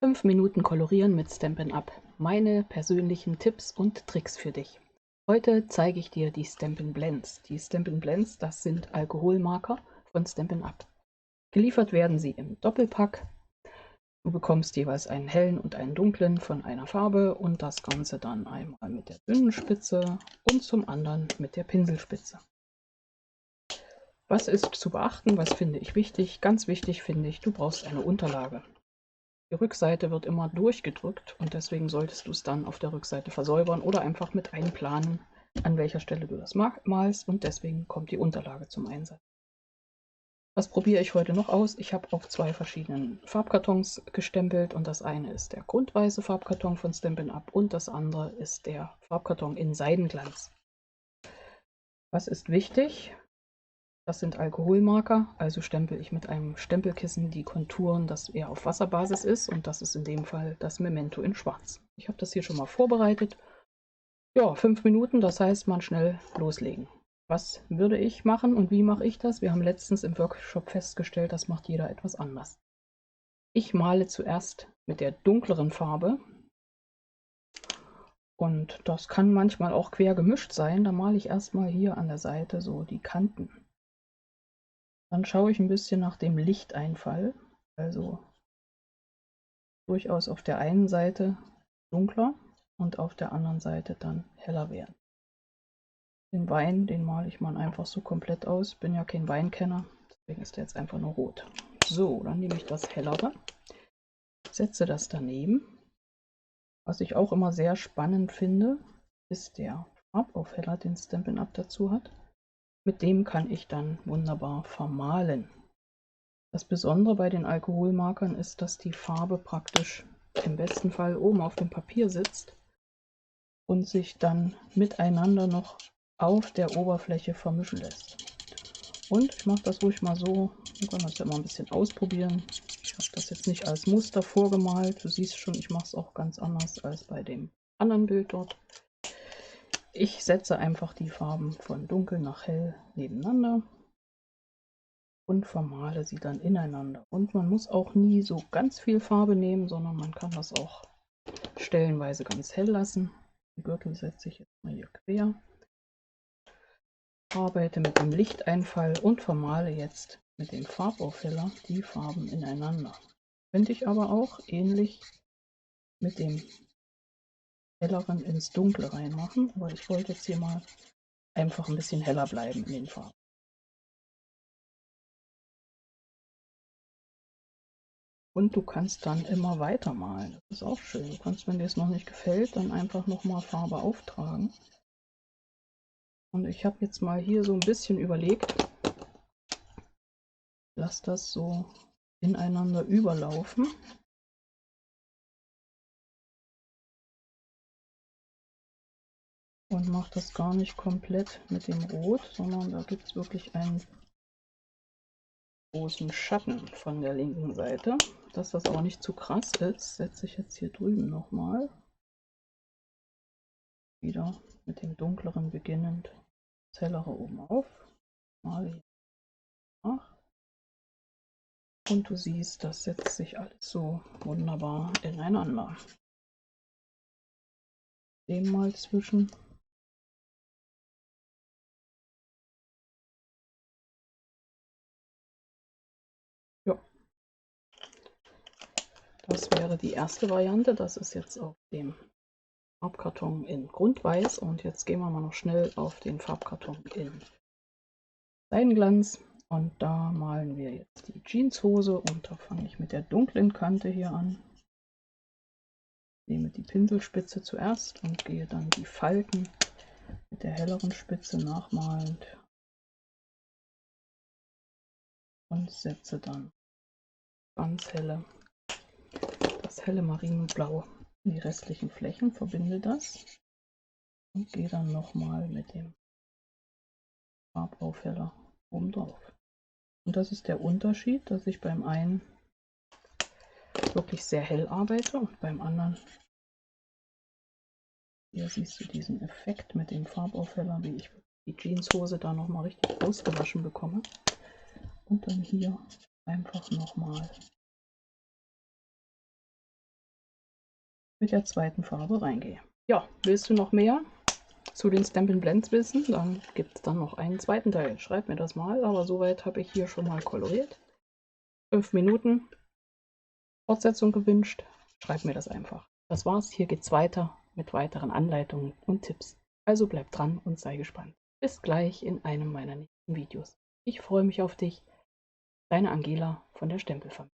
5 Minuten Kolorieren mit Stampin' Up! Meine persönlichen Tipps und Tricks für dich. Heute zeige ich dir die Stampin' Blends. Die Stampin' Blends, das sind Alkoholmarker von Stampin' Up! Geliefert werden sie im Doppelpack. Du bekommst jeweils einen hellen und einen dunklen von einer Farbe und das Ganze dann einmal mit der dünnen Spitze und zum anderen mit der Pinselspitze. Was ist zu beachten? Was finde ich wichtig? Ganz wichtig finde ich, du brauchst eine Unterlage. Die Rückseite wird immer durchgedrückt und deswegen solltest du es dann auf der Rückseite versäubern oder einfach mit einplanen, an welcher Stelle du das malst, und deswegen kommt die Unterlage zum Einsatz. Was probiere ich heute noch aus? Ich habe auf 2 verschiedenen Farbkartons gestempelt und das eine ist der grundweiße Farbkarton von Stampin' Up! Und das andere ist der Farbkarton in Seidenglanz. Was ist wichtig? Das sind Alkoholmarker, also stempel ich mit einem Stempelkissen die Konturen, das eher auf Wasserbasis ist, und das ist in dem Fall das Memento in Schwarz. Ich habe das hier schon mal vorbereitet. Ja, 5 Minuten, das heißt, man schnell loslegen. Was würde ich machen und wie mache ich das? Wir haben letztens im Workshop festgestellt, das macht jeder etwas anders. Ich male zuerst mit der dunkleren Farbe und das kann manchmal auch quer gemischt sein. Da male ich erstmal hier an der Seite so die Kanten. Dann schaue ich ein bisschen nach dem Lichteinfall, also durchaus auf der einen Seite dunkler und auf der anderen Seite dann heller werden. Den Wein, den male ich mal einfach so komplett aus. Bin ja kein Weinkenner, deswegen ist der jetzt einfach nur rot. So, dann nehme ich das hellere, setze das daneben. Was ich auch immer sehr spannend finde, ist der Farbaufheller, den Stampin' Up! Dazu hat. Mit dem kann ich dann wunderbar vermalen. Das Besondere bei den Alkoholmarkern ist, dass die Farbe praktisch im besten Fall oben auf dem Papier sitzt und sich dann miteinander noch auf der Oberfläche vermischen lässt. Und ich mache das ruhig mal so, man kann das ja mal ein bisschen ausprobieren. Ich habe das jetzt nicht als Muster vorgemalt, du siehst schon, ich mache es auch ganz anders als bei dem anderen Bild dort. Ich setze einfach die Farben von dunkel nach hell nebeneinander und vermale sie dann ineinander. Und man muss auch nie so ganz viel Farbe nehmen, sondern man kann das auch stellenweise ganz hell lassen. Den Gürtel setze ich jetzt mal hier quer. Arbeite mit dem Lichteinfall und vermale jetzt mit dem Farbaufheller die Farben ineinander. Könnte ich aber auch ähnlich mit dem helleren ins Dunkle reinmachen, aber ich wollte jetzt hier mal einfach ein bisschen heller bleiben in den Farben. Und du kannst dann immer weitermalen. Das ist auch schön. Du kannst, wenn dir es noch nicht gefällt, dann einfach nochmal Farbe auftragen. Und ich habe jetzt mal hier so ein bisschen überlegt, lass das so ineinander überlaufen. Und mache das gar nicht komplett mit dem Rot, sondern da gibt es wirklich einen großen Schatten von der linken Seite. Dass das aber nicht zu krass ist, setze ich jetzt hier drüben nochmal. Wieder mit dem dunkleren beginnend das hellere oben auf. Male hier nach. Und du siehst, das setzt sich alles so wunderbar ineinander. Dem mal zwischen. Ja, das wäre die erste Variante. Das ist jetzt auf dem Farbkarton in Grundweiß, und jetzt gehen wir mal noch schnell auf den Farbkarton in Seidenglanz und da malen wir jetzt die Jeanshose, und da fange ich mit der dunklen Kante hier an. Nehme die Pinselspitze zuerst und gehe dann die Falten mit der helleren Spitze nachmalend und setze dann ganz das helle Marineblau in die restlichen Flächen, verbinde das und gehe dann nochmal mit dem Farbaufheller oben drauf. Und das ist der Unterschied, dass ich beim einen wirklich sehr hell arbeite und beim anderen, hier siehst du diesen Effekt mit dem Farbaufheller, wie ich die Jeanshose da nochmal richtig ausgewaschen bekomme. Und dann hier einfach nochmal mit der zweiten Farbe reingehe. Ja, willst du noch mehr zu den Stampin' Blends wissen, dann gibt es dann noch einen zweiten Teil. Schreib mir das mal, aber soweit habe ich hier schon mal koloriert. 5 Minuten. Fortsetzung gewünscht? Schreib mir das einfach. Das war's, hier geht's weiter mit weiteren Anleitungen und Tipps. Also bleib dran und sei gespannt. Bis gleich in einem meiner nächsten Videos. Ich freue mich auf dich. Deine Angela von der Stempelfamilie.